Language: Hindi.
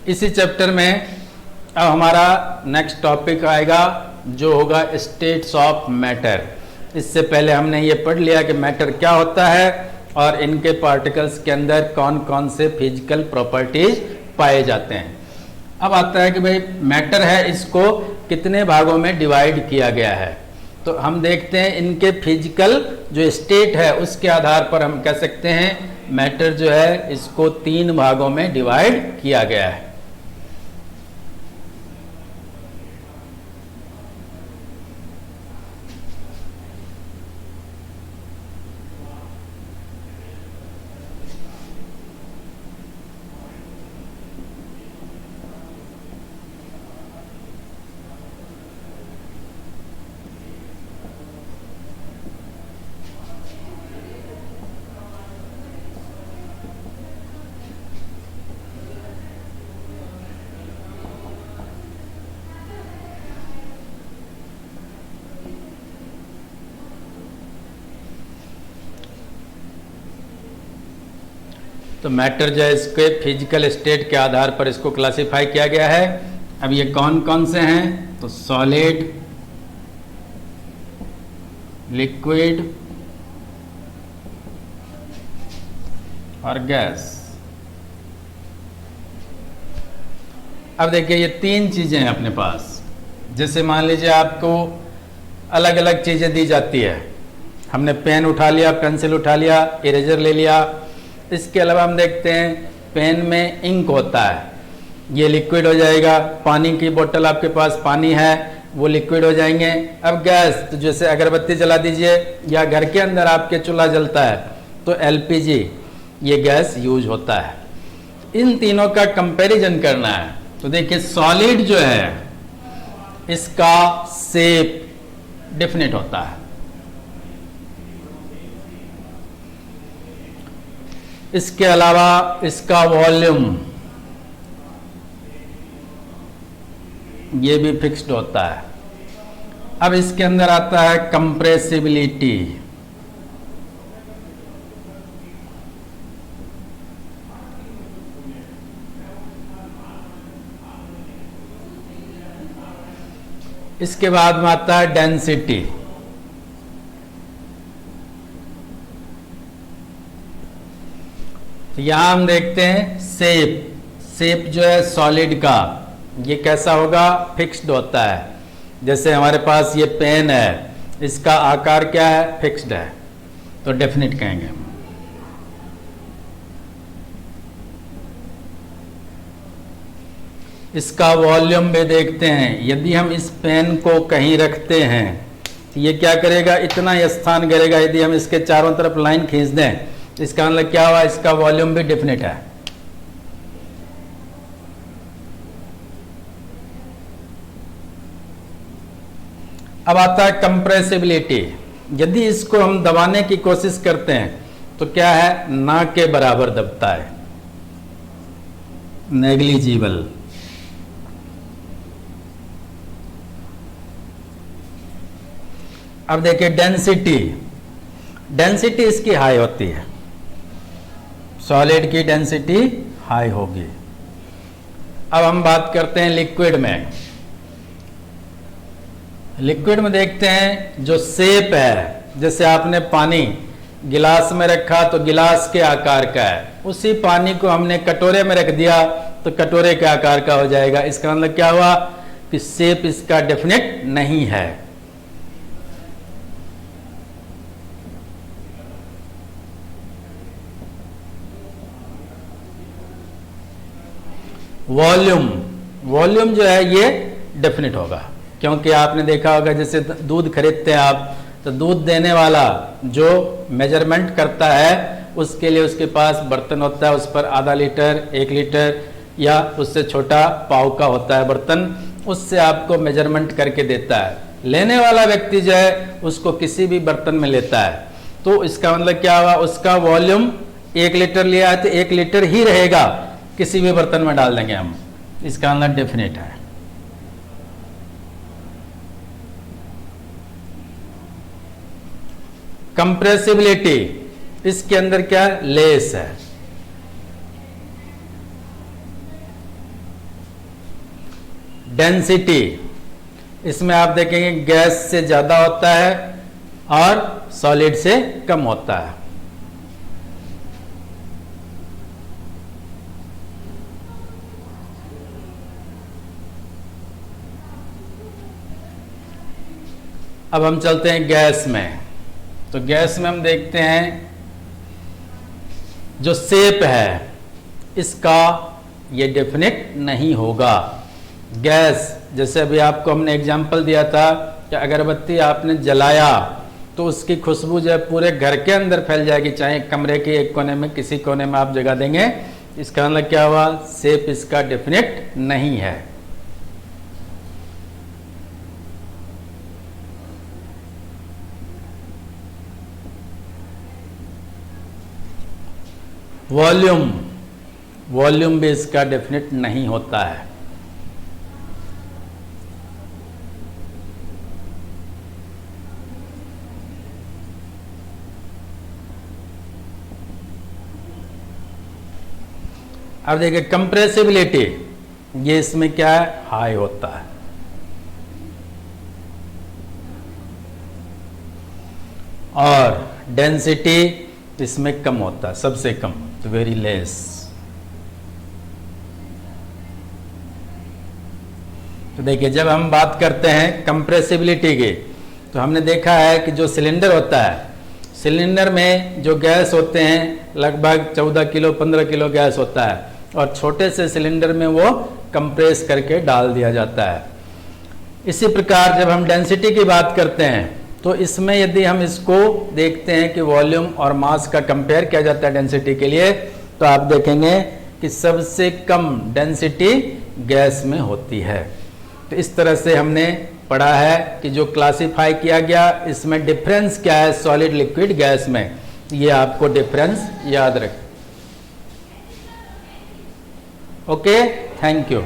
इसी चैप्टर में अब हमारा नेक्स्ट टॉपिक आएगा जो होगा स्टेट्स ऑफ मैटर। इससे पहले हमने ये पढ़ लिया कि मैटर क्या होता है और इनके पार्टिकल्स के अंदर कौन कौन से फिजिकल प्रॉपर्टीज पाए जाते हैं। अब आता है कि भाई मैटर है, इसको कितने भागों में डिवाइड किया गया है। तो हम देखते हैं इनके फिजिकल जो स्टेट है उसके आधार पर हम कह सकते हैं मैटर जो है इसको 3 भागों में डिवाइड किया गया है। तो मैटर जो है इसके फिजिकल स्टेट के आधार पर इसको क्लासिफाई किया गया है। अब ये कौन कौन से हैं, तो सॉलिड, लिक्विड और गैस। अब देखिए ये 3 चीजें हैं अपने पास। जैसे मान लीजिए आपको अलग अलग चीजें दी जाती है, हमने पेन उठा लिया, पेंसिल उठा लिया, इरेजर ले लिया। इसके अलावा हम देखते हैं पेन में इंक होता है, ये लिक्विड हो जाएगा। पानी की बोतल आपके पास पानी है, वो लिक्विड हो जाएंगे। अब गैस, तो जैसे अगरबत्ती जला दीजिए या घर के अंदर आपके चूल्हा जलता है तो एलपीजी, ये गैस यूज होता है। इन तीनों का कंपैरिजन करना है। तो देखिए सॉलिड जो है इसका शेप डेफिनेट होता है, इसके अलावा इसका वॉल्यूम ये भी फिक्स्ड होता है। अब इसके अंदर आता है कंप्रेसिबिलिटी, इसके बाद में आता है डेंसिटी। यहां हम देखते हैं शेप जो है सॉलिड का ये कैसा होगा, फिक्स्ड होता है। जैसे हमारे पास ये पेन है, इसका आकार क्या है, फिक्स्ड है, तो डेफिनेट कहेंगे। इसका वॉल्यूम भी देखते हैं, यदि हम इस पेन को कहीं रखते हैं तो ये क्या करेगा, इतना स्थान करेगा। यदि हम इसके चारों तरफ लाइन खींच दें, इसका मतलब क्या हुआ, इसका वॉल्यूम भी डेफिनेट है। अब आता है कंप्रेसिबिलिटी। यदि इसको हम दबाने की कोशिश करते हैं तो क्या है, ना के बराबर दबता है, नेग्लिजिबल। अब देखिए डेंसिटी इसकी हाई होती है, सॉलिड की डेंसिटी हाई होगी। अब हम बात करते हैं लिक्विड में। लिक्विड में देखते हैं जो शेप है, जैसे आपने पानी गिलास में रखा तो गिलास के आकार का है, उसी पानी को हमने कटोरे में रख दिया तो कटोरे के आकार का हो जाएगा। इसका मतलब क्या हुआ कि शेप इसका डेफिनेट नहीं है। वॉल्यूम जो है ये डेफिनेट होगा, क्योंकि आपने देखा होगा जैसे दूध खरीदते हैं आप, तो दूध देने वाला जो मेजरमेंट करता है उसके लिए उसके पास बर्तन होता है, उस पर आधा लीटर, 1 लीटर या उससे छोटा पाव का होता है बर्तन, उससे आपको मेजरमेंट करके देता है। लेने वाला व्यक्ति जो है उसको किसी भी बर्तन में लेता है, तो इसका मतलब क्या हुआ, उसका वॉल्यूम 1 लीटर लिया है तो 1 लीटर ही रहेगा, किसी भी बर्तन में डाल देंगे हम, इसका मतलब डेफिनेट है। कंप्रेसिबिलिटी, इसके अंदर क्या लेस है, डेंसिटी, इसमें आप देखेंगे गैस से ज़्यादा होता है और सॉलिड से कम होता है। अब हम चलते हैं गैस में। तो गैस में हम देखते हैं जो शेप है इसका ये डेफिनेट नहीं होगा। गैस, जैसे अभी आपको हमने एग्जांपल दिया था कि अगरबत्ती आपने जलाया तो उसकी खुशबू जो है पूरे घर के अंदर फैल जाएगी, चाहे कमरे के एक कोने में किसी कोने में आप जगह देंगे। इसका मतलब क्या हुआ, शेप इसका डेफिनेट नहीं है। वॉल्यूम, वॉल्यूम भी इसका डेफिनेट नहीं होता है। अब देखिए कंप्रेसिबिलिटी, ये इसमें क्या है, हाई होता है। और डेंसिटी इसमें कम होता है, सबसे कम, तो वेरी लेस। तो देखिए जब हम बात करते हैं कंप्रेसिबिलिटी की, तो हमने देखा है कि जो सिलेंडर होता है, सिलेंडर में जो गैस होते हैं लगभग 14 किलो 15 किलो गैस होता है, और छोटे से सिलेंडर में वो कंप्रेस करके डाल दिया जाता है। इसी प्रकार जब हम डेंसिटी की बात करते हैं तो इसमें यदि हम इसको देखते हैं कि वॉल्यूम और मास का कंपेयर किया जाता है डेंसिटी के लिए, तो आप देखेंगे कि सबसे कम डेंसिटी गैस में होती है। तो इस तरह से हमने पढ़ा है कि जो क्लासिफाई किया गया, इसमें डिफरेंस क्या है सॉलिड लिक्विड गैस में, ये आपको डिफरेंस याद रखें। Okay, thank you.